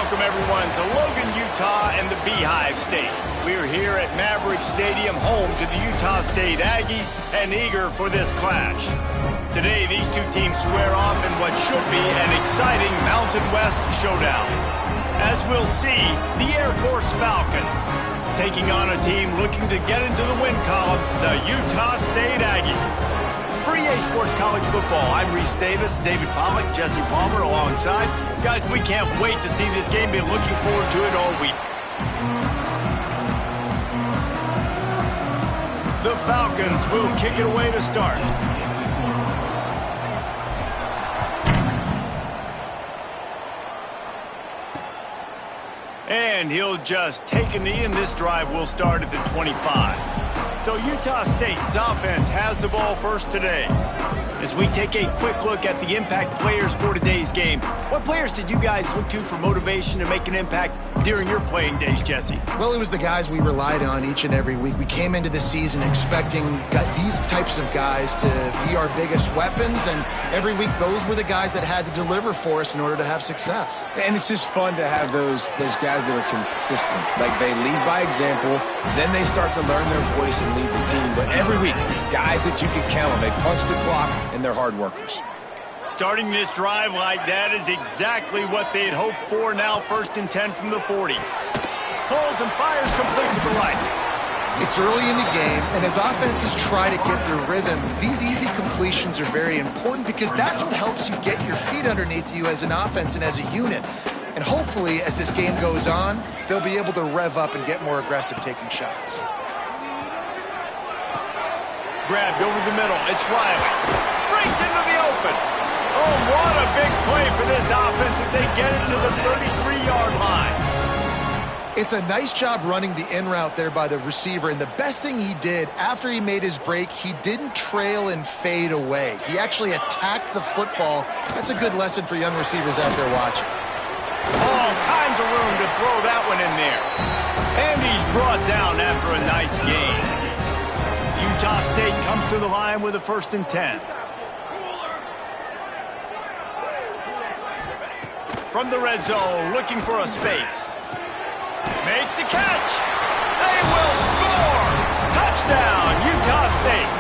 welcome everyone to Logan, Utah and the Beehive State. We're here at Maverick Stadium, home to the Utah State Aggies, and eager for this clash. Today, these two teams square off in what should be an exciting Mountain West showdown. As we'll see, the Air Force Falcons taking on a team looking to get into the win column, the Utah State Aggies. For EA Sports College Football, I'm Reese Davis, David Pollack, Jesse Palmer alongside. Guys, we can't wait to see this game. Been looking forward to it all week. The Falcons will kick it away to start. And he'll just take a knee, and this drive will start at the 25. So Utah State's offense has the ball first today. As we take a quick look at the impact players for today's game, what players did you guys look to for motivation to make an impact during your playing days, Jesse? Well, it was the guys we relied on each and every week. We came into the season expecting these types of guys to be our biggest weapons, and every week those were the guys that had to deliver for us in order to have success. And it's just fun to have those guys that are consistent. Like, they lead by example, then they start to learn their voice and lead the team. But every week, guys that you can count on, they punch the clock, and they're hard workers. Starting this drive like that is exactly what they'd hoped for. Now 1st and 10 from the 40. Holds and fires complete to the right. It's early in the game, and as offenses try to get their rhythm, these easy completions are very important because that's what helps you get your feet underneath you as an offense and as a unit. And hopefully, as this game goes on, they'll be able to rev up and get more aggressive taking shots. Grabbed over the middle. It's Riley. Breaks into the open. Oh, what a big play for this offense as they get it to the 33-yard line. It's a nice job running the in route there by the receiver, and the best thing he did after he made his break, he didn't trail and fade away. He actually attacked the football. That's a good lesson for young receivers out there watching. All kinds of room to throw that one in there. And he's brought down after a nice gain. Utah State comes to the line with a 1st and 10. From the red zone, looking for a space. Makes the catch. They will score. Touchdown, Utah State.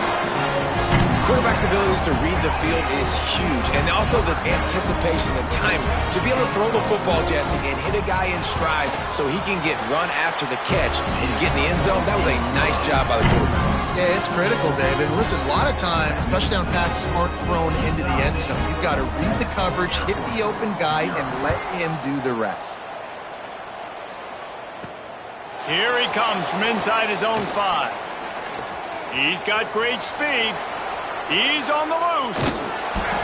Quarterback's abilities to read the field is huge, and also the anticipation, the time to be able to throw the football, Jesse, and hit a guy in stride so he can get run after the catch and get in the end zone. That was a nice job by the quarterback. Yeah, it's critical, David. Listen, a lot of times touchdown passes aren't thrown into the end zone. You've got to read the coverage, hit the open guy, and let him do the rest. Here he comes from inside his own 5. He's got great speed. He's on the loose.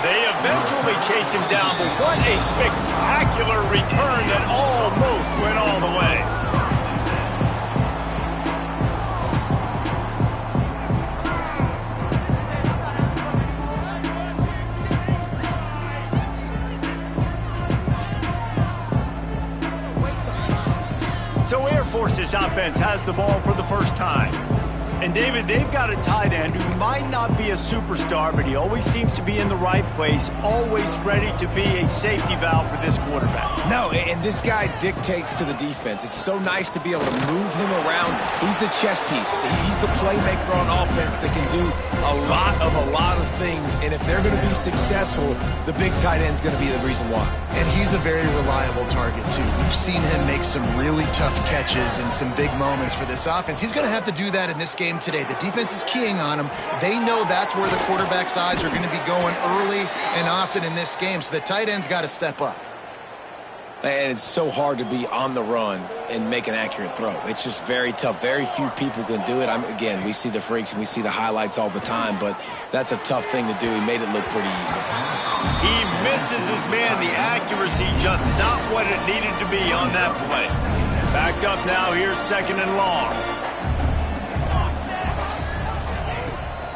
They eventually chase him down, but what a spectacular return that almost went all the way. So Air Force's offense has the ball for the first time. And, David, they've got a tight end who might not be a superstar, but he always seems to be in the right place, always ready to be a safety valve for this quarterback. No, and this guy dictates to the defense. It's so nice to be able to move him around. He's the chess piece. He's the playmaker on offense that can do a lot of things. And if they're going to be successful, the big tight end's going to be the reason why. And he's a very reliable target, too. We've seen him make some really tough catches and some big moments for this offense. He's going to have to do that in this game today. The defense is keying on him. They know that's where the quarterback's eyes are going to be going early and often in this game, so the tight end's got to step up. And it's so hard to be on the run and make an accurate throw. It's just very tough. Very few people can do it. Again, we see the freaks and we see the highlights all the time, but that's a tough thing to do. He made it look pretty easy. He misses his man. The accuracy just not what it needed to be on that play. Backed up now. Here's 2nd and long.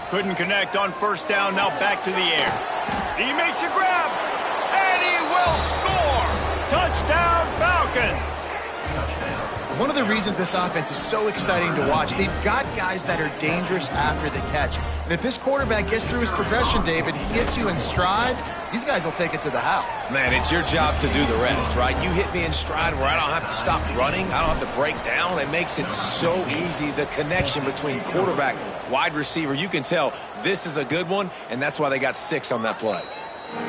Couldn't connect on 1st down. Now back to the air. He makes a grab, and he will score. Touchdown, Falcons. one of the reasons this offense is so exciting to watch. They've got guys that are dangerous after the catch. And if this quarterback gets through his progression, David, he gets you in stride, these guys will take it to the house. Man, it's your job to do the rest, right? You hit me in stride where I don't have to stop running. I don't have to break down. It makes it so easy. The connection between quarterback, wide receiver, you can tell this is a good one, and that's why they got 6 on that play.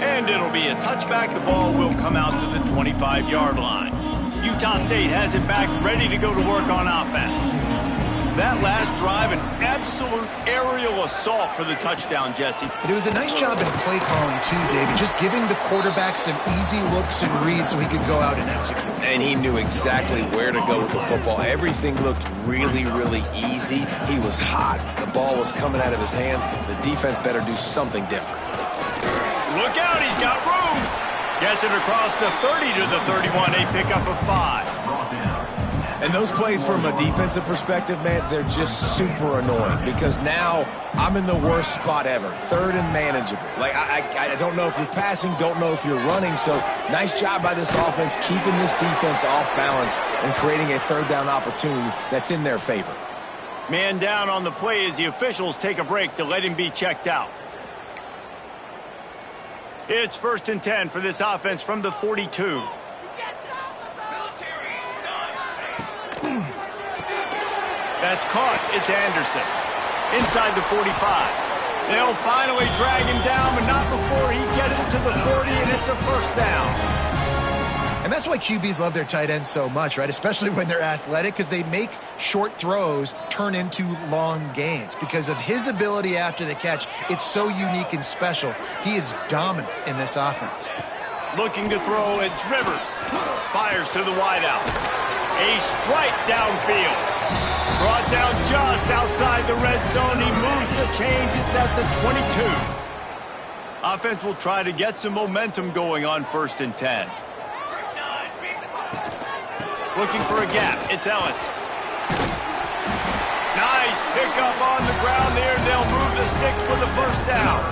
And it'll be a touchback. The ball will come out to the 25-yard line. Utah State has it back, ready to go to work on offense. That last drive, an absolute aerial assault for the touchdown, Jesse. But it was a nice job in play calling, too, David, just giving the quarterback some easy looks and reads so he could go out and execute. And he knew exactly where to go with the football. Everything looked really, really easy. He was hot. The ball was coming out of his hands. The defense better do something different. Look out, he's got room. Gets it across the 30 to the 31, a pickup of 5. And those plays from a defensive perspective, man, they're just super annoying because now I'm in the worst spot ever, 3rd and manageable. Like, I don't know if you're passing, don't know if you're running, so nice job by this offense keeping this defense off balance and creating a 3rd down opportunity that's in their favor. Man down on the play as the officials take a break to let him be checked out. It's 1st and 10 for this offense from the 42. That's caught. It's Anderson. Inside the 45. They'll finally drag him down, but not before he gets it to the 40, and it's a 1st down. And that's why QBs love their tight ends so much, right? Especially when they're athletic, because they make short throws turn into long gains. Because of his ability after the catch, it's so unique and special. He is dominant in this offense. Looking to throw, it's Rivers. Fires to the wideout. A strike downfield. Brought down just outside the red zone. He moves the chains. It's at the 22. Offense will try to get some momentum going on 1st and 10. Looking for a gap. It's Ellis. Nice pickup on the ground there. They'll move the sticks for the 1st down.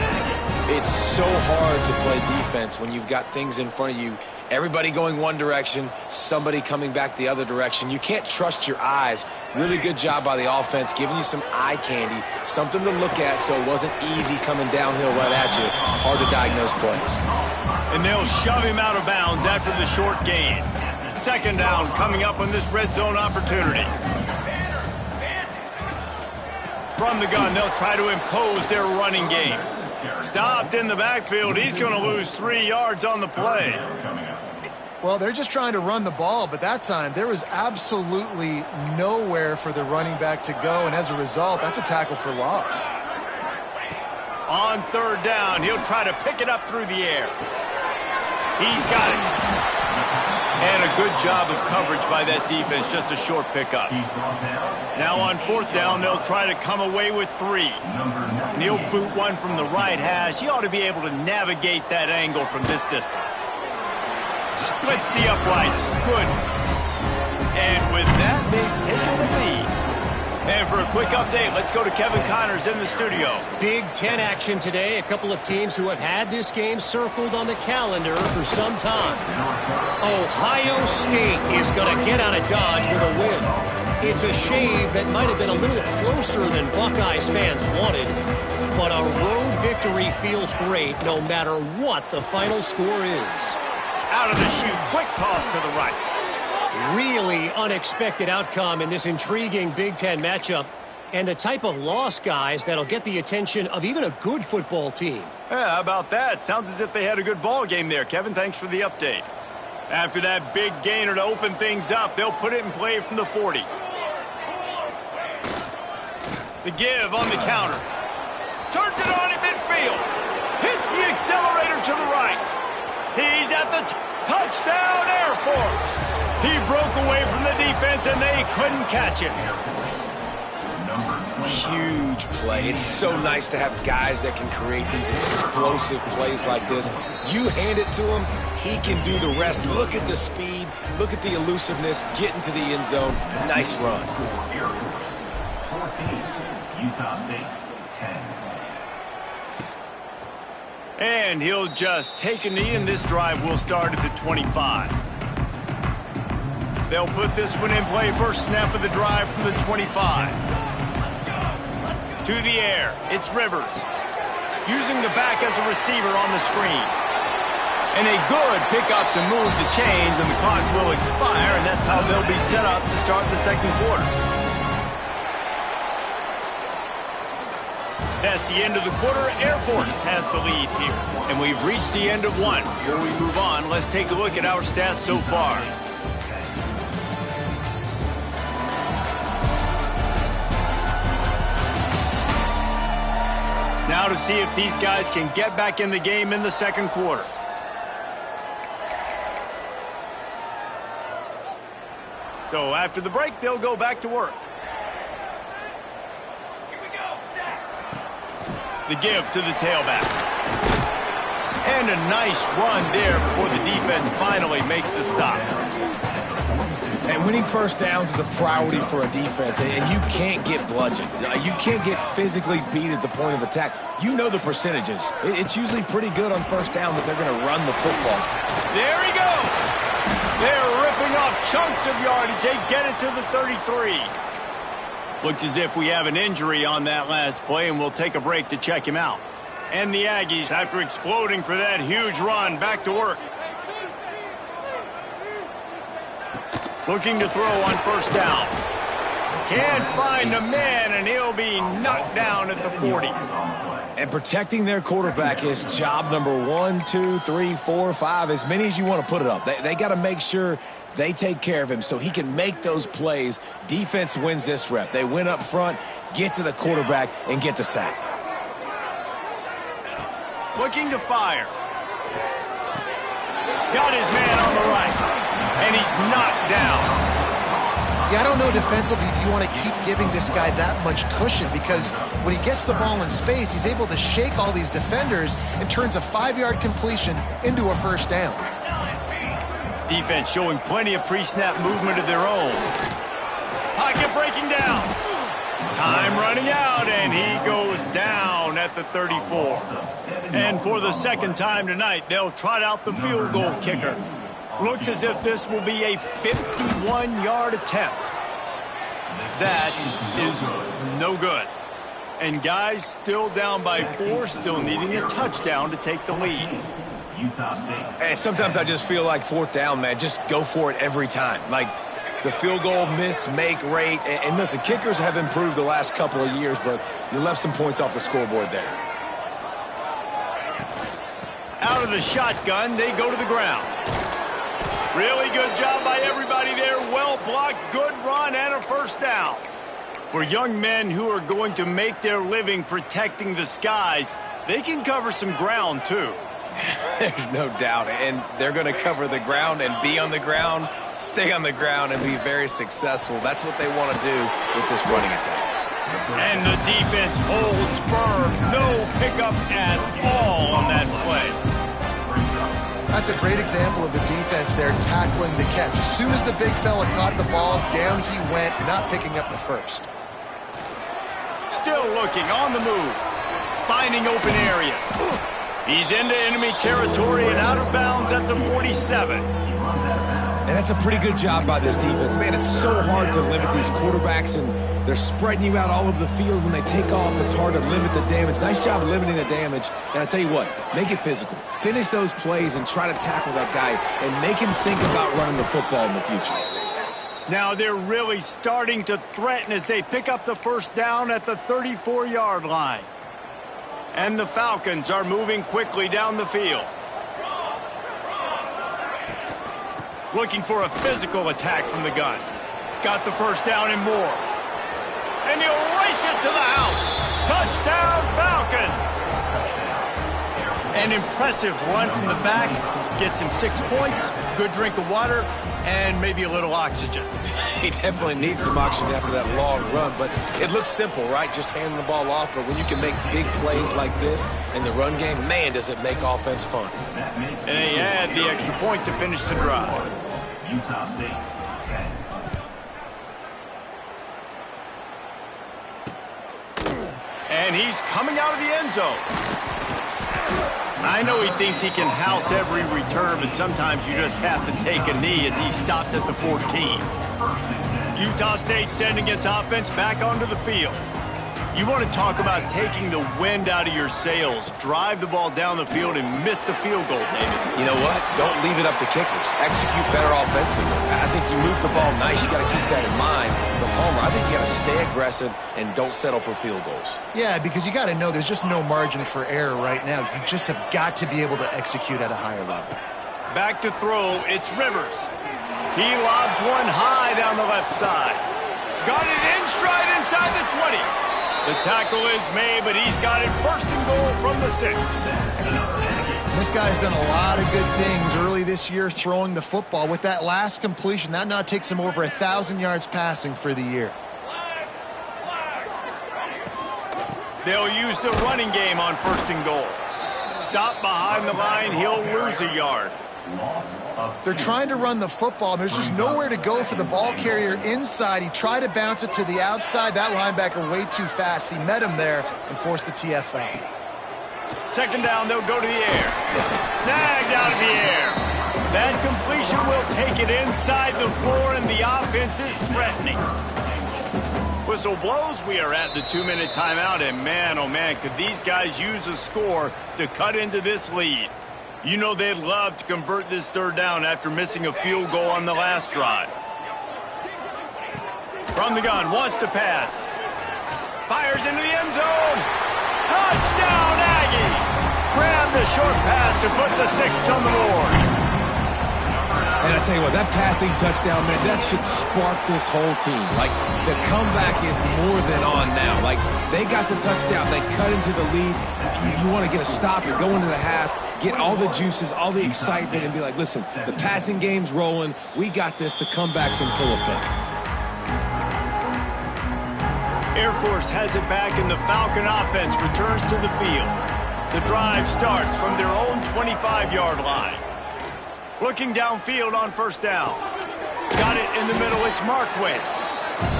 It's so hard to play defense when you've got things in front of you. Everybody going one direction, somebody coming back the other direction. You can't trust your eyes. Really good job by the offense, giving you some eye candy, something to look at so it wasn't easy coming downhill right at you. Hard to diagnose plays. And they'll shove him out of bounds after the short gain. 2nd down coming up on this red zone opportunity. From the gun, they'll try to impose their running game. Stopped in the backfield. He's going to lose 3 yards on the play. Well, they're just trying to run the ball, but that time there was absolutely nowhere for the running back to go, and as a result, that's a tackle for loss. On 3rd down, he'll try to pick it up through the air. He's got it. And a good job of coverage by that defense, just a short pickup. Now on 4th down, they'll try to come away with 3. And he'll boot one from the right hash. He ought to be able to navigate that angle from this distance. Splits the uprights. Good. And with that, they've taken the lead. And for a quick update, let's go to Kevin Connors in the studio. Big Ten action today. A couple of teams who have had this game circled on the calendar for some time. Ohio State is going to get out of Dodge with a win. It's a shave that might have been a little closer than Buckeyes fans wanted, but a road victory feels great no matter what the final score is. Out of the chute, quick toss to the right. Really unexpected outcome in this intriguing Big Ten matchup, and the type of loss, guys, that'll get the attention of even a good football team. Yeah, how about that? Sounds as if they had a good ball game there. Kevin, thanks for the update. After that big gainer to open things up, they'll put it in play from the 40. The give on the counter. Turns it on in midfield. Hits the accelerator to the right. He's at the touchdown Air Force. He broke away from the defense, and they couldn't catch him. Huge play. It's so nice to have guys that can create these explosive plays like this. You hand it to him, he can do the rest. Look at the speed. Look at the elusiveness. Get into the end zone. Nice run. 14, Utah State, 10. And he'll just take a knee, and this drive will start at the 25. They'll put this one in play first snap of the drive from the 25. To the air, it's Rivers. Using the back as a receiver on the screen. And a good pickup to move the chains, and the clock will expire, and that's how they'll be set up to start the second quarter. That's the end of the quarter. Air Force has the lead here. And we've reached the end of one. Before we move on, let's take a look at our stats so far. Now to see if these guys can get back in the game in the second quarter. So after the break, they'll go back to work. The give to the tailback. And a nice run there before the defense finally makes the stop. And winning first downs is a priority for a defense, and you can't get bludgeoned. You can't get physically beat at the point of attack. You know the percentages. It's usually pretty good on first down that they're going to run the footballs. There he goes. They're ripping off chunks of yardage. They get it to the 33. Looks as if we have an injury on that last play, and we'll take a break to check him out. And the Aggies, after exploding for that huge run, back to work. Looking to throw on first down. Can't find a man, and he'll be knocked down at the 40. And protecting their quarterback is job number 1, 2, 3, 4, 5, as many as you want to put it up. They got to make sure they take care of him so he can make those plays. Defense wins this rep. They win up front, get to the quarterback, and get the sack. Looking to fire. Got his man on the right, and he's knocked down. Yeah, I don't know defensively if you want to keep giving this guy that much cushion, because when he gets the ball in space, he's able to shake all these defenders and turns a 5-yard completion into a first down. Defense showing plenty of pre-snap movement of their own. Pocket breaking down. Time running out, and he goes down at the 34. And for the second time tonight, they'll trot out the field goal kicker. Looks as if this will be a 51-yard attempt. That is no good. And guys still down by 4, still needing a touchdown to take the lead. And sometimes I just feel like fourth down, man, just go for it every time. Like the field goal miss-make rate. And listen, kickers have improved the last couple of years, but you left some points off the scoreboard there. Out of the shotgun, they go to the ground. Really good job by everybody there. Well blocked, good run, and a first down. For young men who are going to make their living protecting the skies, they can cover some ground too. There's no doubt. And they're going to cover the ground and be on the ground, stay on the ground, and be very successful. That's what they want to do with this running attack. And the defense holds firm. No pickup at all on that play. That's a great example of the defense there tackling the catch. As soon as the big fella caught the ball, down he went, not picking up the first. Still looking on the move, finding open areas. He's into enemy territory and out of bounds at the 47. And that's a pretty good job by this defense. Man, it's so hard to limit these quarterbacks, and they're spreading you out all over the field. When they take off, it's hard to limit the damage. Nice job of limiting the damage. And I tell you what, make it physical. Finish those plays and try to tackle that guy and make him think about running the football in the future. Now they're really starting to threaten as they pick up the first down at the 34-yard line. And the Falcons are moving quickly down the field. Looking for a physical attack from the gun. Got the first down and more. And he'll race it to the house. Touchdown, Falcons! An impressive run from the back. Gets him 6 points, good drink of water, and maybe a little oxygen. He definitely needs some oxygen after that long run, but it looks simple, right? Just handing the ball off, but when you can make big plays like this in the run game, man, does it make offense fun. And they add the extra point to finish the drive. Utah State, 10. And he's coming out of the end zone. I know he thinks he can house every return, but sometimes you just have to take a knee as he stopped at the 14. Utah State sending its offense back onto the field. You want to talk about taking the wind out of your sails. Drive the ball down the field and miss the field goal, David. You know what? Don't leave it up to kickers. Execute better offensively. I think you move the ball nice. You got to keep that in mind. But Palmer, I think you got to stay aggressive and don't settle for field goals. Yeah, because you got to know there's just no margin for error right now. You just have got to be able to execute at a higher level. Back to throw, it's Rivers. He lobs one high down the left side. Got it in stride inside the 20. The tackle is made, but he's got it first and goal from the 6. This guy's done a lot of good things early this year throwing the football. With that last completion, that now takes him over 1,000 yards passing for the year. They'll use the running game on first and goal. Stop behind the line, he'll lose a yard. They're trying to run the football. There's just nowhere to go for the ball carrier inside. He tried to bounce it to the outside. That linebacker way too fast. He met him there and forced the TFL. Second down, they'll go to the air. Snagged out of the air. That completion will take it inside the 4, and the offense is threatening. Whistle blows. We are at the 2-minute timeout, and man, oh man, could these guys use a score to cut into this lead. You know they'd love to convert this third down after missing a field goal on the last drive. From the gun, wants to pass. Fires into the end zone. Touchdown, Aggie! Grab the short pass to put the 6 on the board. And I tell you what, that passing touchdown, man, that should spark this whole team. Like, the comeback is more than on now. Like, they got the touchdown. They cut into the lead. You want to get a stop and go into the half, get all the juices, all the excitement, and be like, listen, the passing game's rolling. We got this. The comeback's in full effect. Air Force has it back, and the Falcon offense returns to the field. The drive starts from their own 25-yard line. Looking downfield on first down. Got it in the middle. It's Marquette.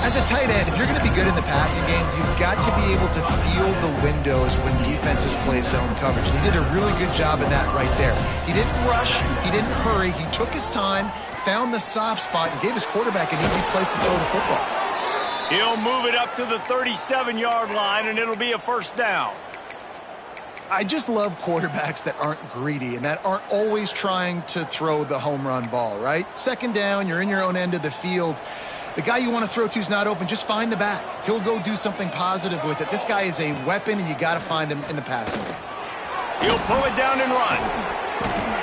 As a tight end, if you're going to be good in the passing game, you've got to be able to feel the windows when defenses play zone coverage. And he did a really good job of that right there. He didn't rush. He didn't hurry. He took his time, found the soft spot, and gave his quarterback an easy place to throw the football. He'll move it up to the 37-yard line, and it'll be a first down. I just love quarterbacks that aren't greedy and that aren't always trying to throw the home run ball, right? Second down, you're in your own end of the field. The guy you want to throw to is not open. Just find the back. He'll go do something positive with it. This guy is a weapon, and you got to find him in the passing game. He'll pull it down and run.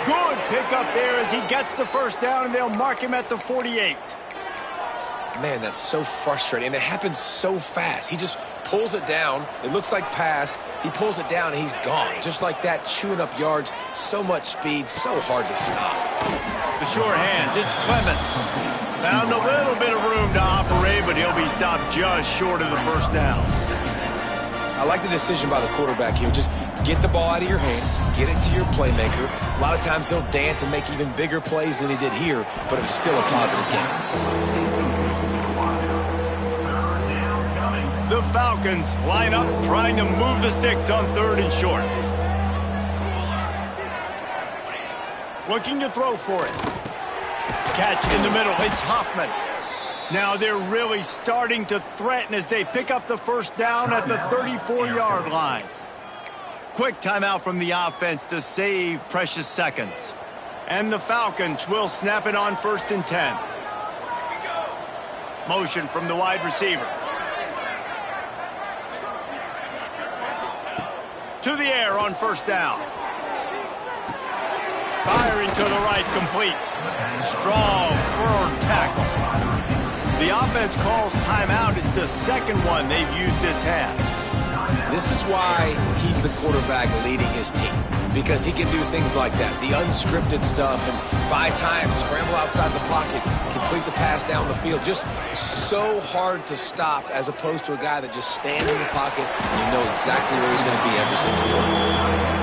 Good pickup there as he gets the first down, and they'll mark him at the 48. Man, that's so frustrating, and it happens so fast. He just pulls it down. It looks like pass. He pulls it down, and he's gone. Just like that, chewing up yards. So much speed, so hard to stop. The sure hands, it's Clemens. Found a little bit of room to operate, but he'll be stopped just short of the first down. I like the decision by the quarterback here. Just get the ball out of your hands, get it to your playmaker. A lot of times he'll dance and make even bigger plays than he did here, but it was still a positive game. The Falcons line up trying to move the sticks on 3rd and short. Looking to throw for it. Catch in the middle. It's Hoffman. Now they're really starting to threaten as they pick up the first down at the 34-yard line. Quick timeout from the offense to save precious seconds. And the Falcons will snap it on 1st and 10. Motion from the wide receiver. To the air on first down. Firing to the right, complete. Strong, firm tackle. The offense calls timeout. It's the second one they've used this half. This is why he's the quarterback leading his team, because he can do things like that, the unscripted stuff, and buy time, scramble outside the pocket, complete the pass down the field. Just so hard to stop as opposed to a guy that just stands in the pocket and you know exactly where he's going to be every single play.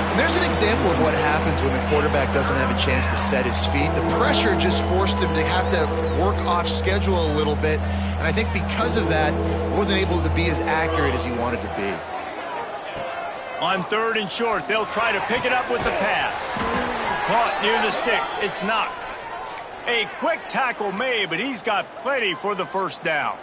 And there's an example of what happens when the quarterback doesn't have a chance to set his feet. The pressure just forced him to have to work off schedule a little bit, and I think because of that, he wasn't able to be as accurate as he wanted to be. On 3rd and short, they'll try to pick it up with the pass. Caught near the sticks. It's Knox. A quick tackle made, but he's got plenty for the first down.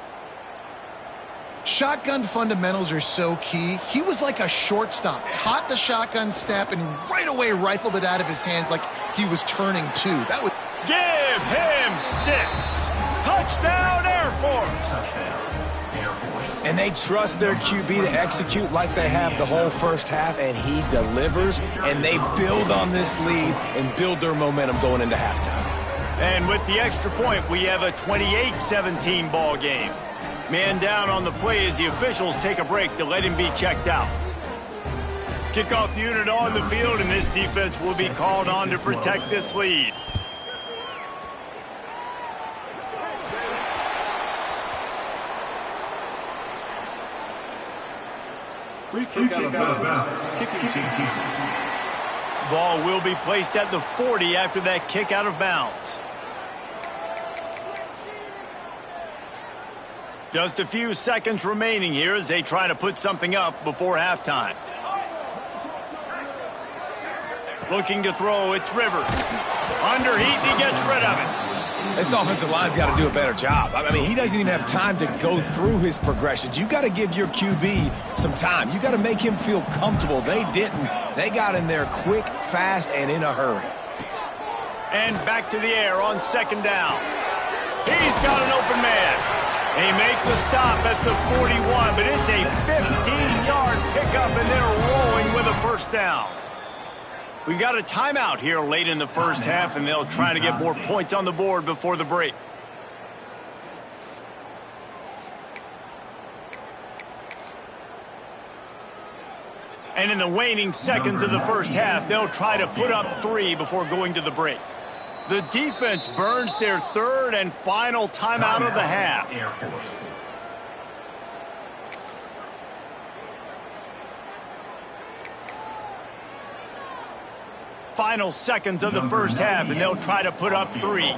Shotgun fundamentals are so key. He was like a shortstop. Caught the shotgun snap and right away rifled it out of his hands like he was turning two. That was... Give him 6. Touchdown, Air Force. And they trust their QB to execute like they have the whole first half, and he delivers, and they build on this lead and build their momentum going into halftime. And with the extra point, we have a 28-17 ball game. Man down on the play as the officials take a break to let him be checked out. Kickoff unit on the field, and this defense will be called on to protect this lead. Free kick out of bounds. Kicking team. Ball will be placed at the 40 after that kick out of bounds. Just a few seconds remaining here as they try to put something up before halftime. Looking to throw, it's Rivers. Under heat, and he gets rid of it. This offensive line's got to do a better job. I mean, he doesn't even have time to go through his progressions. You got to give your QB some time. You got to make him feel comfortable. They didn't. They got in there quick, fast, and in a hurry. And back to the air on 2nd down. He's got an open man. They make the stop at the 41, but it's a 15-yard pickup, and they're rolling with a first down. We've got a timeout here late in the first half, and they'll try to get more points on the board before the break. And in the waning seconds of the first half, they'll try to put up 3 before going to the break. The defense burns their 3rd and final timeout of the half. Final seconds of the first half, and they'll try to put up 3. And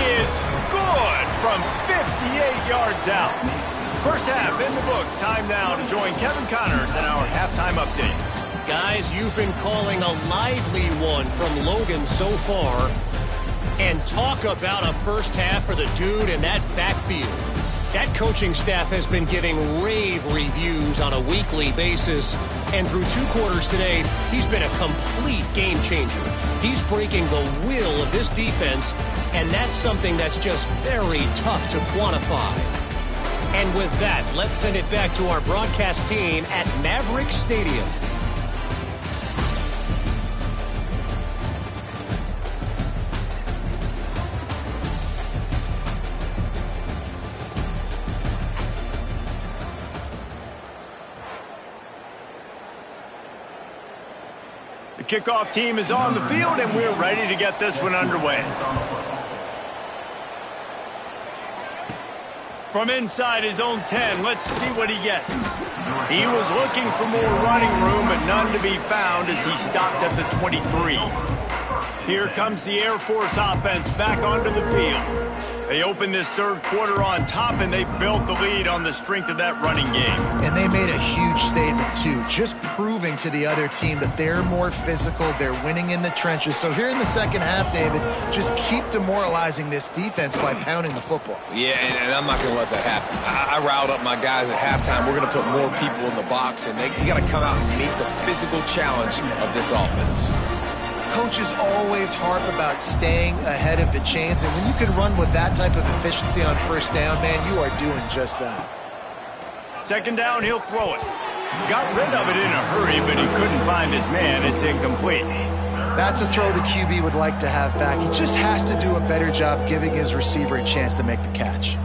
it's good from 58 yards out. First half in the books. Time now to join Kevin Connors in our halftime update. Guys, you've been calling a lively one from Logan so far. And talk about a first half for the dude in that backfield. That coaching staff has been giving rave reviews on a weekly basis. And through 2 quarters today, he's been a complete game changer. He's breaking the will of this defense, and that's something that's just very tough to quantify. And with that, let's send it back to our broadcast team at Maverick Stadium. The kickoff team is on the field, and we're ready to get this one underway. From inside his own 10, let's see what he gets. He was looking for more running room, but none to be found as he stopped at the 23. Here comes the Air Force offense back onto the field. They opened this 3rd quarter on top, and they built the lead on the strength of that running game. And they made a huge statement, too, just proving to the other team that they're more physical, they're winning in the trenches. So here in the second half, David, just keep demoralizing this defense by pounding the football. Yeah, and I'm not going to let that happen. I riled up my guys at halftime. We're going to put more people in the box, and you got to come out and meet the physical challenge of this offense. Coaches always harp about staying ahead of the chains, and when you can run with that type of efficiency on first down, man, you are doing just that. 2nd down, he'll throw it. Got rid of it in a hurry, but he couldn't find his man. It's incomplete. That's a throw the QB would like to have back. He just has to do a better job giving his receiver a chance to make the catch.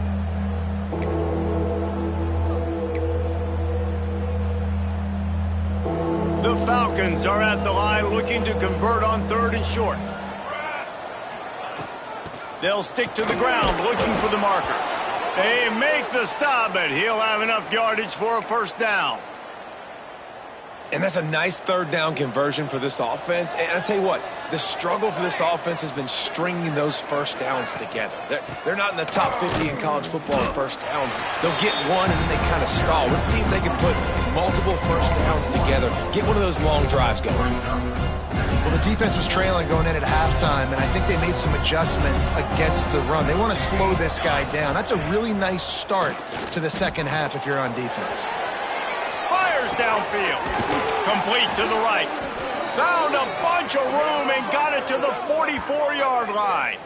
The Falcons are at the line looking to convert on 3rd and short. They'll stick to the ground looking for the marker. They make the stop, but he'll have enough yardage for a first down. And that's a nice third down conversion for this offense. And I tell you what, the struggle for this offense has been stringing those first downs together. They're not in the top 50 in college football in first downs. They'll get one and then they kind of stall. Let's see if they can put multiple first downs together, get one of those long drives going. Well, the defense was trailing going in at halftime, and I think they made some adjustments against the run. They want to slow this guy down. That's a really nice start to the second half if you're on defense. Fires downfield. Complete to the right. Found a bunch of room and got it to the 44-yard line.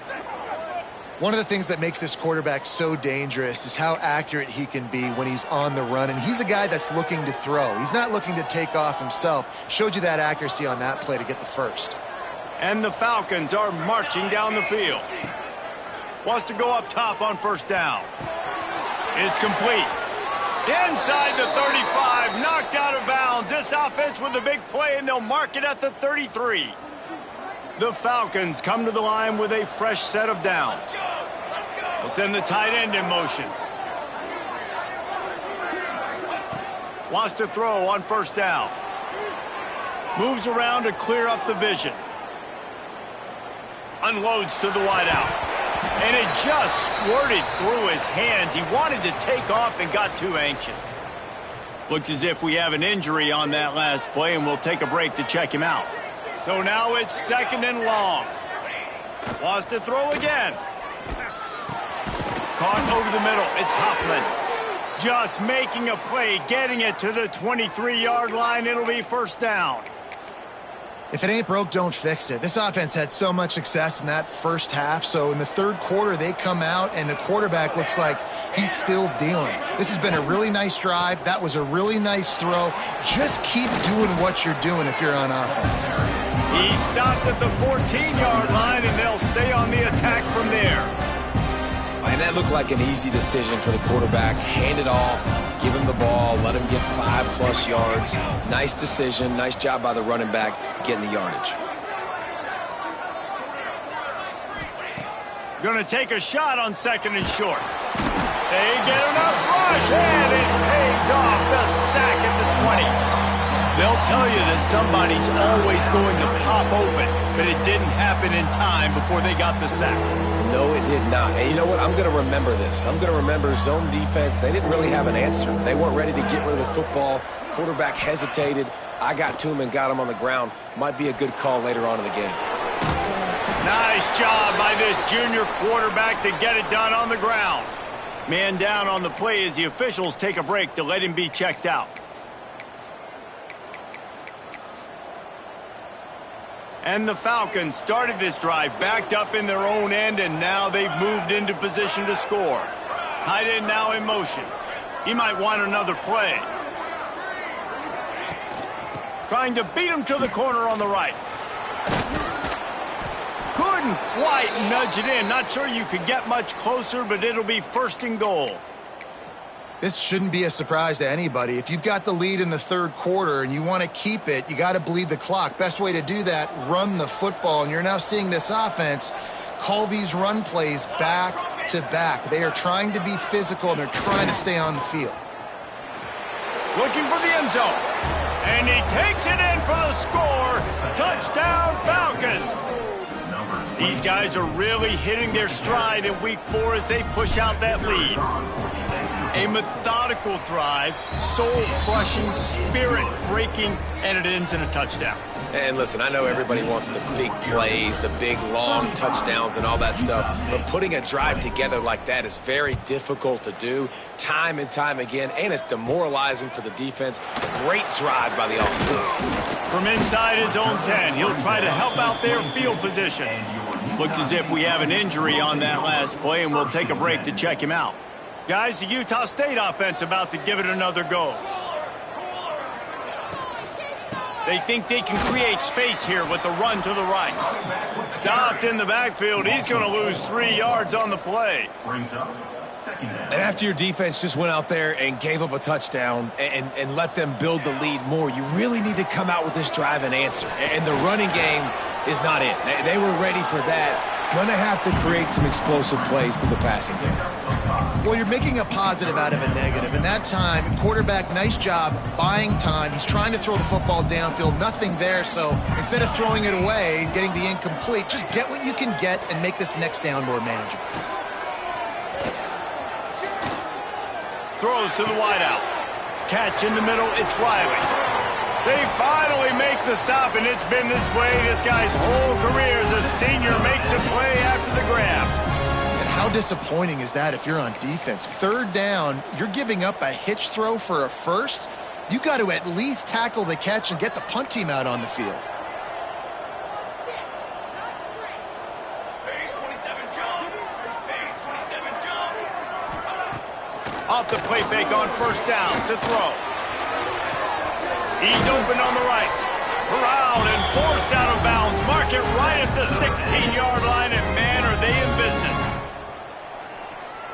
One of the things that makes this quarterback so dangerous is how accurate he can be when he's on the run. And he's a guy that's looking to throw. He's not looking to take off himself. Showed you that accuracy on that play to get the first. And the Falcons are marching down the field. Wants to go up top on first down. It's complete. Inside the 35, knocked out of bounds. This offense with a big play, and they'll mark it at the 33. The Falcons come to the line with a fresh set of downs. They'll send the tight end in motion. Wants to throw on first down. Moves around to clear up the vision. Unloads to the wideout. And it just squirted through his hands. He wanted to take off and got too anxious. Looks as if we have an injury on that last play, and we'll take a break to check him out. So now it's second and long. Wants to throw again. Caught over the middle. It's Huffman. Just making a play, getting it to the 23-yard line. It'll be first down. If it ain't broke, don't fix it. This offense had so much success in that first half, so in the third quarter, they come out, and the quarterback looks like he's still dealing. This has been a really nice drive. That was a really nice throw. Just keep doing what you're doing if you're on offense. He stopped at the 14-yard line, and they'll stay on the attack from there. And that looked like an easy decision for the quarterback. Hand it off, give him the ball, let him get 5+ yards. Nice decision. Nice job by the running back getting the yardage. Going to take a shot on second and short. They get enough rush, and it pays off. The sack at the 20. They'll tell you that somebody's always going to pop open, but it didn't happen in time before they got the sack. No, it did not. And you know what? I'm going to remember this. I'm going to remember zone defense. They didn't really have an answer. They weren't ready to get rid of the football. Quarterback hesitated. I got to him and got him on the ground. Might be a good call later on in the game. Nice job by this junior quarterback to get it done on the ground. Man down on the play as the officials take a break to let him be checked out. And the Falcons started this drive backed up in their own end, and now they've moved into position to score. Tight end now in motion. He might want another play. Trying to beat him to the corner on the right. Couldn't quite nudge it in. Not sure you could get much closer, but it'll be first and goal. This shouldn't be a surprise to anybody. If you've got the lead in the third quarter and you want to keep it, you got to bleed the clock. Best way to do that, run the football. And you're now seeing this offense call these run plays back to back. They are trying to be physical, and they're trying to stay on the field. Looking for the end zone. And he takes it in for the score. Touchdown, Falcons. These guys are really hitting their stride in week 4 as they push out that lead. A methodical drive, soul-crushing, spirit-breaking, and it ends in a touchdown. And listen, I know everybody wants the big plays, the big, long touchdowns and all that stuff, but putting a drive together like that is very difficult to do time and time again, and it's demoralizing for the defense. Great drive by the offense. From inside his own 10, he'll try to help out their field position. Looks as if we have an injury on that last play, and we'll take a break to check him out. Guys, the Utah State offense about to give it another go. They think they can create space here with the run to the right. Stopped in the backfield. He's going to lose 3 yards on the play. And after your defense just went out there and gave up a touchdown and let them build the lead more, you really need to come out with this drive and answer. And the running game is not it. They were ready for that. Going to have to create some explosive plays through the passing game. Well, you're making a positive out of a negative. And that time, quarterback, nice job buying time. He's trying to throw the football downfield. Nothing there. So instead of throwing it away and getting the incomplete, just get what you can get and make this next down more manageable. Throws to the wideout. Catch in the middle. It's Riley. They finally make the stop, and it's been this way this guy's whole career as a senior. Makes a play after the grab. How disappointing is that if you're on defense? Third down, you're giving up a hitch throw for a first. You got to at least tackle the catch and get the punt team out on the field. Off the play fake on first down to throw. He's open on the right. Corralled and forced out of bounds. Mark it right at the 16-yard line, and man, are they in business.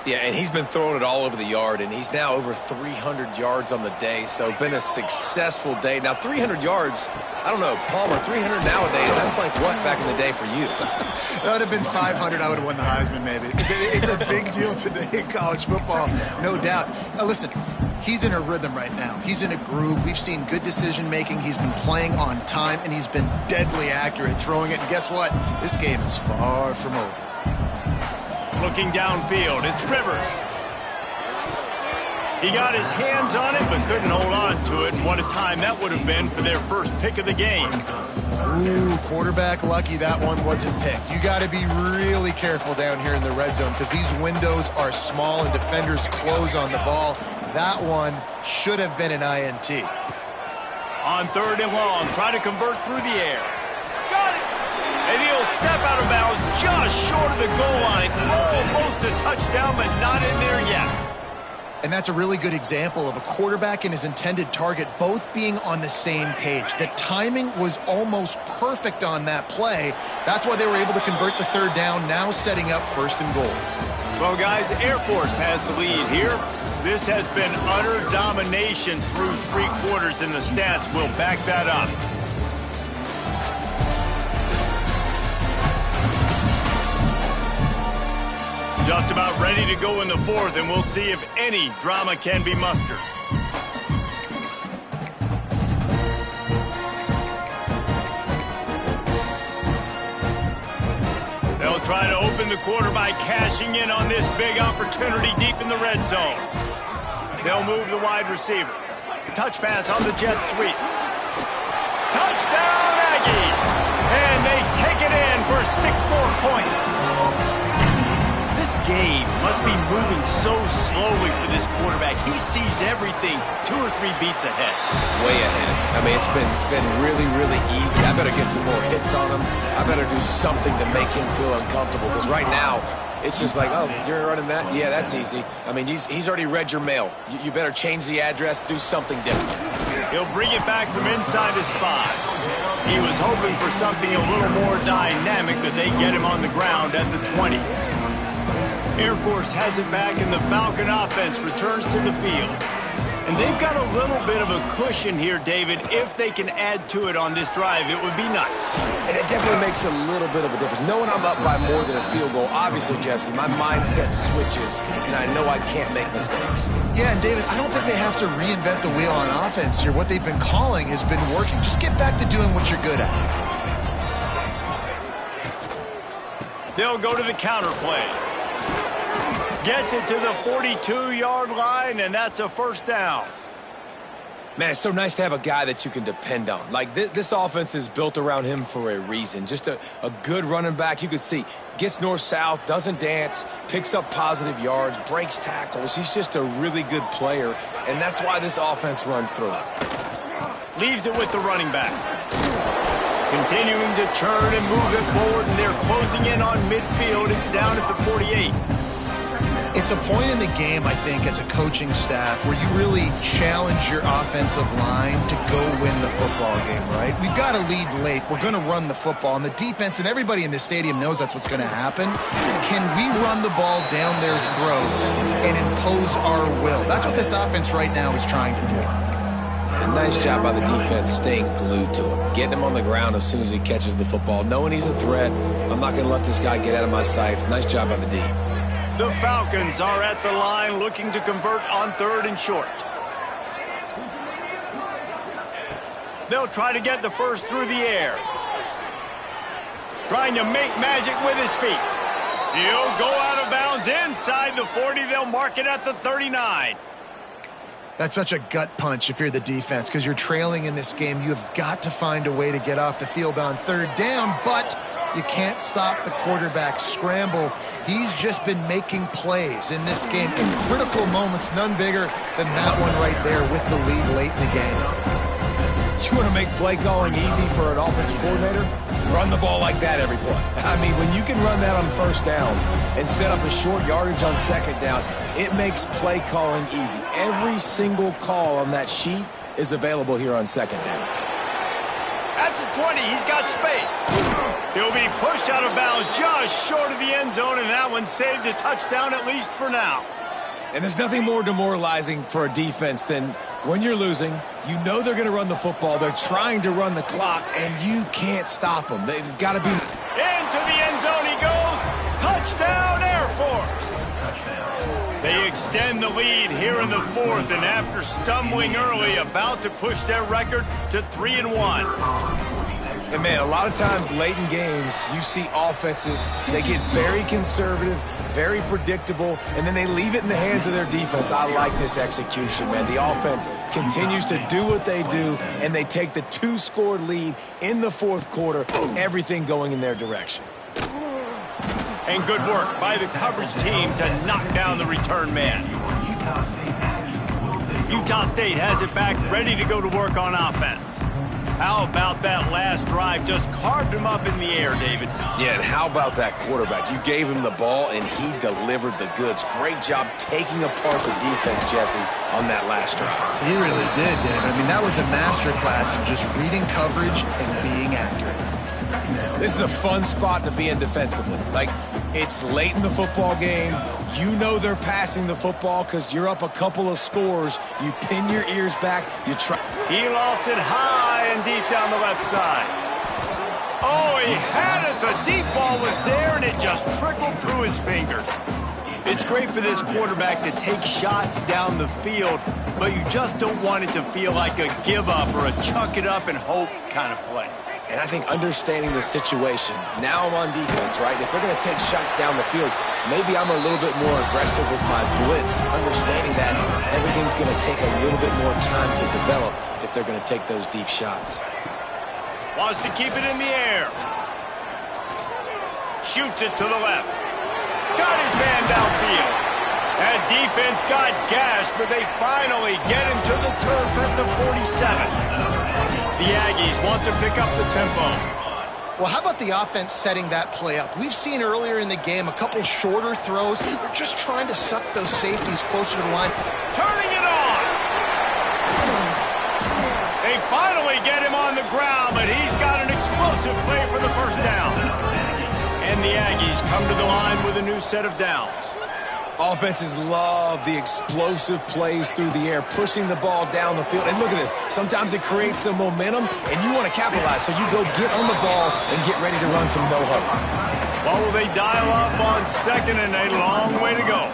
Yeah, and he's been throwing it all over the yard, and he's now over 300 yards on the day, so been a successful day. Now, 300 yards, I don't know, Palmer, 300 nowadays, that's like what back in the day for you? That would have been 500. I would have won the Heisman, maybe. It's a big deal today in college football, no doubt. Now, listen, he's in a rhythm right now. He's in a groove. We've seen good decision-making. He's been playing on time, and he's been deadly accurate throwing it. And guess what? This game is far from over. Looking downfield, it's Rivers. He got his hands on it, but couldn't hold on to it. And what a time that would have been for their first pick of the game. Ooh, quarterback lucky that one wasn't picked. You got to be really careful down here in the red zone because these windows are small and defenders close on the ball. That one should have been an INT. On third and long, try to convert through the air. Got it! And he'll step out of bounds just short of the goal line. Almost a touchdown, but not in there yet. And that's a really good example of a quarterback and his intended target both being on the same page. The timing was almost perfect on that play. That's why they were able to convert the third down, now setting up first and goal. Well, guys, Air Force has the lead here. This has been utter domination through three quarters, and the stats will back that up. Just about ready to go in the fourth, and we'll see if any drama can be mustered. They'll try to open the quarter by cashing in on this big opportunity deep in the red zone. They'll move the wide receiver. Touch pass on the jet sweep. Touchdown, Aggies! And they take it in for 6 more points. This game must be moving so slowly for this quarterback. He sees everything 2 or 3 beats ahead. Way ahead. I mean, it's been really, really easy. I better get some more hits on him. I better do something to make him feel uncomfortable. Because right now, it's just like, oh, you're running that? Yeah, that's easy. I mean, he's already read your mail. You better change the address, do something different. He'll bring it back from inside his spot. He was hoping for something a little more dynamic, but they get him on the ground at the 20. Air Force has it back, and the Falcon offense returns to the field. And they've got a little bit of a cushion here, David. If they can add to it on this drive, it would be nice. And it definitely makes a little bit of a difference. Knowing I'm up by more than a field goal, obviously, Jesse, my mindset switches, and I know I can't make mistakes. Yeah, and David, I don't think they have to reinvent the wheel on offense here. What they've been calling has been working. Just get back to doing what you're good at. They'll go to the counter play. Gets it to the 42-yard line, and that's a first down. Man, it's so nice to have a guy that you can depend on. Like, this offense is built around him for a reason. Just a good running back. You could see, gets north-south, doesn't dance, picks up positive yards, breaks tackles. He's just a really good player, and that's why this offense runs through him. Leaves it with the running back. Continuing to churn and move it forward, and they're closing in on midfield. It's down at the 48. It's a point in the game, I think, as a coaching staff where you really challenge your offensive line to go win the football game, right? We've got to lead late. We're going to run the football. And the defense and everybody in the stadium knows that's what's going to happen. Can we run the ball down their throats and impose our will? That's what this offense right now is trying to do. A nice job by the defense staying glued to him, getting him on the ground as soon as he catches the football, knowing he's a threat. I'm not going to let this guy get out of my sights. Nice job by the D. The Falcons are at the line looking to convert on 3rd and short. They'll try to get the first through the air. Trying to make magic with his feet. He'll go out of bounds inside the 40. They'll mark it at the 39. That's such a gut punch if you're the defense, because you're trailing in this game. You've got to find a way to get off the field on 3rd down, but you can't stop the quarterback scramble. He's just been making plays in this game in critical moments, none bigger than that one right there with the lead late in the game. You want to make play calling easy for an offensive coordinator? Run the ball like that every play. I mean, when you can run that on 1st down and set up a short yardage on 2nd down, it makes play calling easy. Every single call on that sheet is available here on 2nd down. At the 20, he's got space. He'll be pushed out of bounds just short of the end zone, and that one saved a touchdown at least for now. And there's nothing more demoralizing for a defense than when you're losing, you know they're going to run the football, they're trying to run the clock, and you can't stop them. They've got to be... Into the end zone he goes. Touchdown, Air Force. They extend the lead here in the 4th, and after stumbling early, about to push their record to 3-1. And, man, a lot of times late in games, you see offenses, they get very conservative, very predictable, and then they leave it in the hands of their defense. I like this execution, man. The offense continues to do what they do, and they take the 2-score lead in the 4th quarter, everything going in their direction. And good work by the coverage team to knock down the return man. Utah State has it back, ready to go to work on offense. How about that last drive? Just carved him up in the air, David. Yeah, and how about that quarterback? You gave him the ball, and he delivered the goods. Great job taking apart the defense, Jesse, on that last drive. He really did, Dave. I mean, that was a masterclass in just reading coverage and being accurate. This is a fun spot to be in defensively. Like, it's late in the football game. You know they're passing the football because you're up a couple of scores. You pin your ears back. You try. He lost it high and deep down the left side. Oh, he had it. The deep ball was there, and it just trickled through his fingers. It's great for this quarterback to take shots down the field, but you just don't want it to feel like a give-up or a chuck it up and hope kind of play. And I think understanding the situation, now I'm on defense, right? If they're going to take shots down the field, maybe I'm a little bit more aggressive with my blitz, understanding that everything's going to take a little bit more time to develop if they're going to take those deep shots. Wants to keep it in the air. Shoots it to the left. Got his man downfield. That defense got gashed, but they finally get him to the turf at the 47. The Aggies want to pick up the tempo. Well, how about the offense setting that play up? We've seen earlier in the game a couple shorter throws. They're just trying to suck those safeties closer to the line. Turning it on! They finally get him on the ground, but he's got an explosive play for the first down. And the Aggies come to the line with a new set of downs. Offenses love the explosive plays through the air, pushing the ball down the field. And look at this. Sometimes it creates some momentum, and you want to capitalize. So you go get on the ball and get ready to run some no-huddle. Well, will they dial up on 2nd and a long way to go?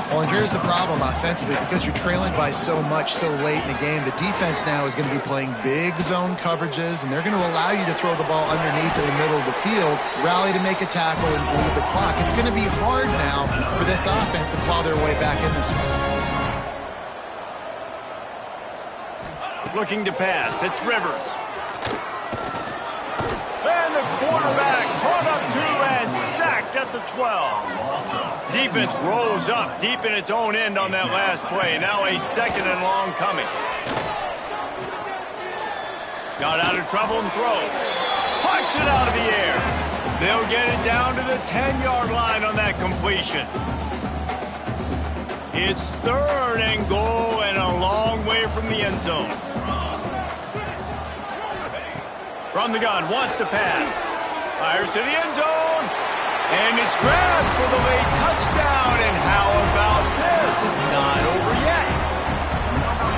Well, and here's the problem offensively. Because you're trailing by so much so late in the game, the defense now is going to be playing big zone coverages, and they're going to allow you to throw the ball underneath in the middle of the field, rally to make a tackle, and bleed the clock. It's going to be hard now for this offense to claw their way back in this one. Looking to pass. It's Rivers. And the quarterback caught up to and sacked at the 12. Defense rose up deep in its own end on that last play. Now a 2nd and long coming. Got out of trouble and throws. Pucks it out of the air. They'll get it down to the 10-yard line on that completion. It's 3rd and goal and a long way from the end zone. From the gun, wants to pass. Fires to the end zone. And it's grabbed for the late touchdown. And how about this? It's not over yet.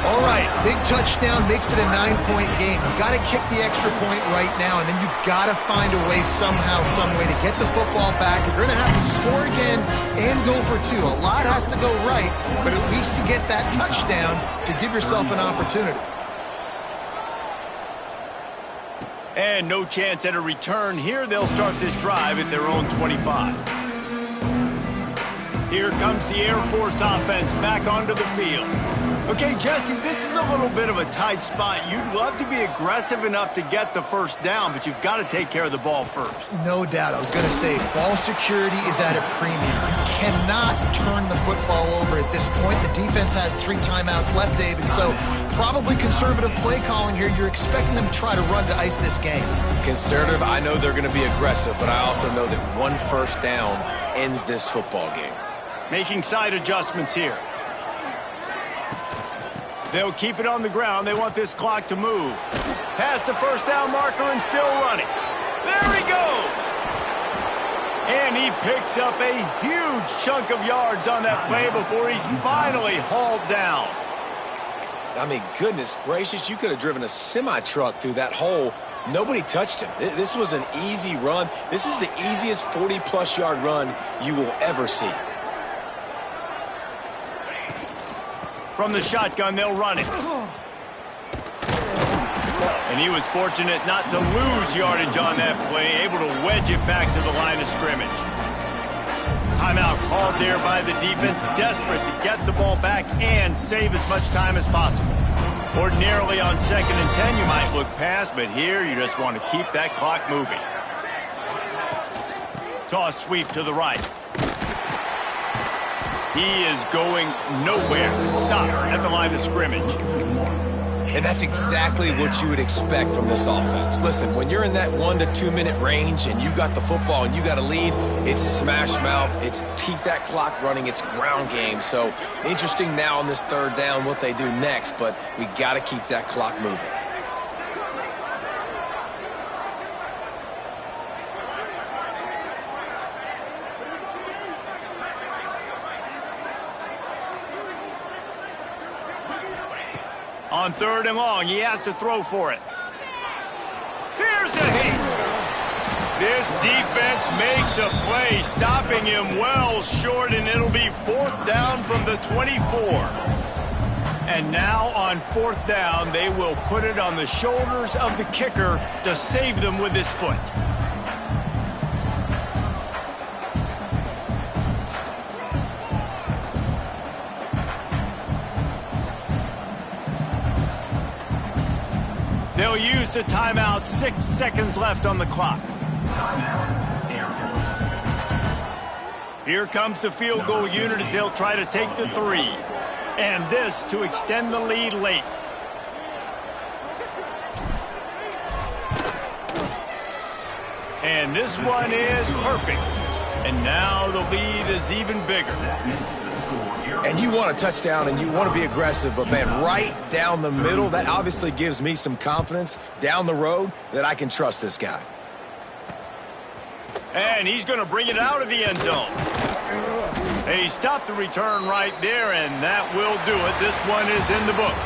All right, big touchdown makes it a 9-point game. You got to kick the extra point right now, and then you've got to find a way somehow, some way to get the football back. You're going to have to score again and go for two. A lot has to go right, but at least you get that touchdown to give yourself an opportunity. And no chance at a return here. They'll start this drive at their own 25. Here comes the Air Force offense back onto the field. Okay, Jesse, this is a little bit of a tight spot. You'd love to be aggressive enough to get the first down, but you've got to take care of the ball first. No doubt. I was going to say, ball security is at a premium. You cannot turn the football over at this point. The defense has 3 timeouts left, David, so probably conservative play calling here. You're expecting them to try to run to ice this game. Conservative, I know they're going to be aggressive, but I also know that 1 first down ends this football game. Making side adjustments here. They'll keep it on the ground. They want this clock to move. Past the first down marker and still running. There he goes. And he picks up a huge chunk of yards on that play before he's finally hauled down. I mean, goodness gracious, you could have driven a semi-truck through that hole. Nobody touched him. This was an easy run. This is the easiest 40-plus yard run you will ever see. From the shotgun, they'll run it. And he was fortunate not to lose yardage on that play, able to wedge it back to the line of scrimmage. Timeout called there by the defense, desperate to get the ball back and save as much time as possible. Ordinarily on 2nd and 10, you might look past, but here you just want to keep that clock moving. Toss sweep to the right. He is going nowhere. Stop at the line of scrimmage. And that's exactly what you would expect from this offense. Listen, when you're in that 1 to 2 minute range and you got the football and you got a lead, it's smash mouth, it's keep that clock running, it's ground game. So interesting now on this 3rd down what they do next, but we got to keep that clock moving. On 3rd and long, he has to throw for it. Here's a hit. This defense makes a play, stopping him well short, and it'll be 4th down from the 24. And now on 4th down, they will put it on the shoulders of the kicker to save them with his foot. They'll use the timeout, 6 seconds left on the clock. Here comes the field goal unit as they'll try to take the 3. And this to extend the lead late. And this one is perfect. And now the lead is even bigger. And you want a touchdown and you want to be aggressive, but man, right down the middle, that obviously gives me some confidence down the road that I can trust this guy. And he's going to bring it out of the end zone. He stopped the return right there, and that will do it. This one is in the book.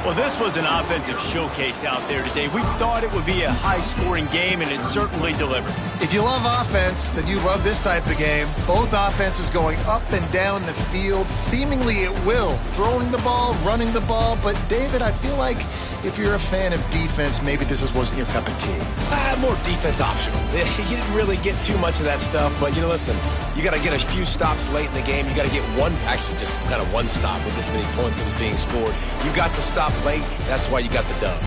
Well, this was an offensive showcase out there today. We thought it would be a high-scoring game, and it certainly delivered. If you love offense, then you love this type of game. Both offenses going up and down the field, seemingly at will. Throwing the ball, running the ball. But, David, I feel like if you're a fan of defense, maybe this wasn't your cup of tea. More defense optional. You didn't really get too much of that stuff, but, you know, listen, you got to get a few stops late in the game. You got to get actually just kind of one stop with this many points that was being scored. You got the stop late. That's why you got the dub.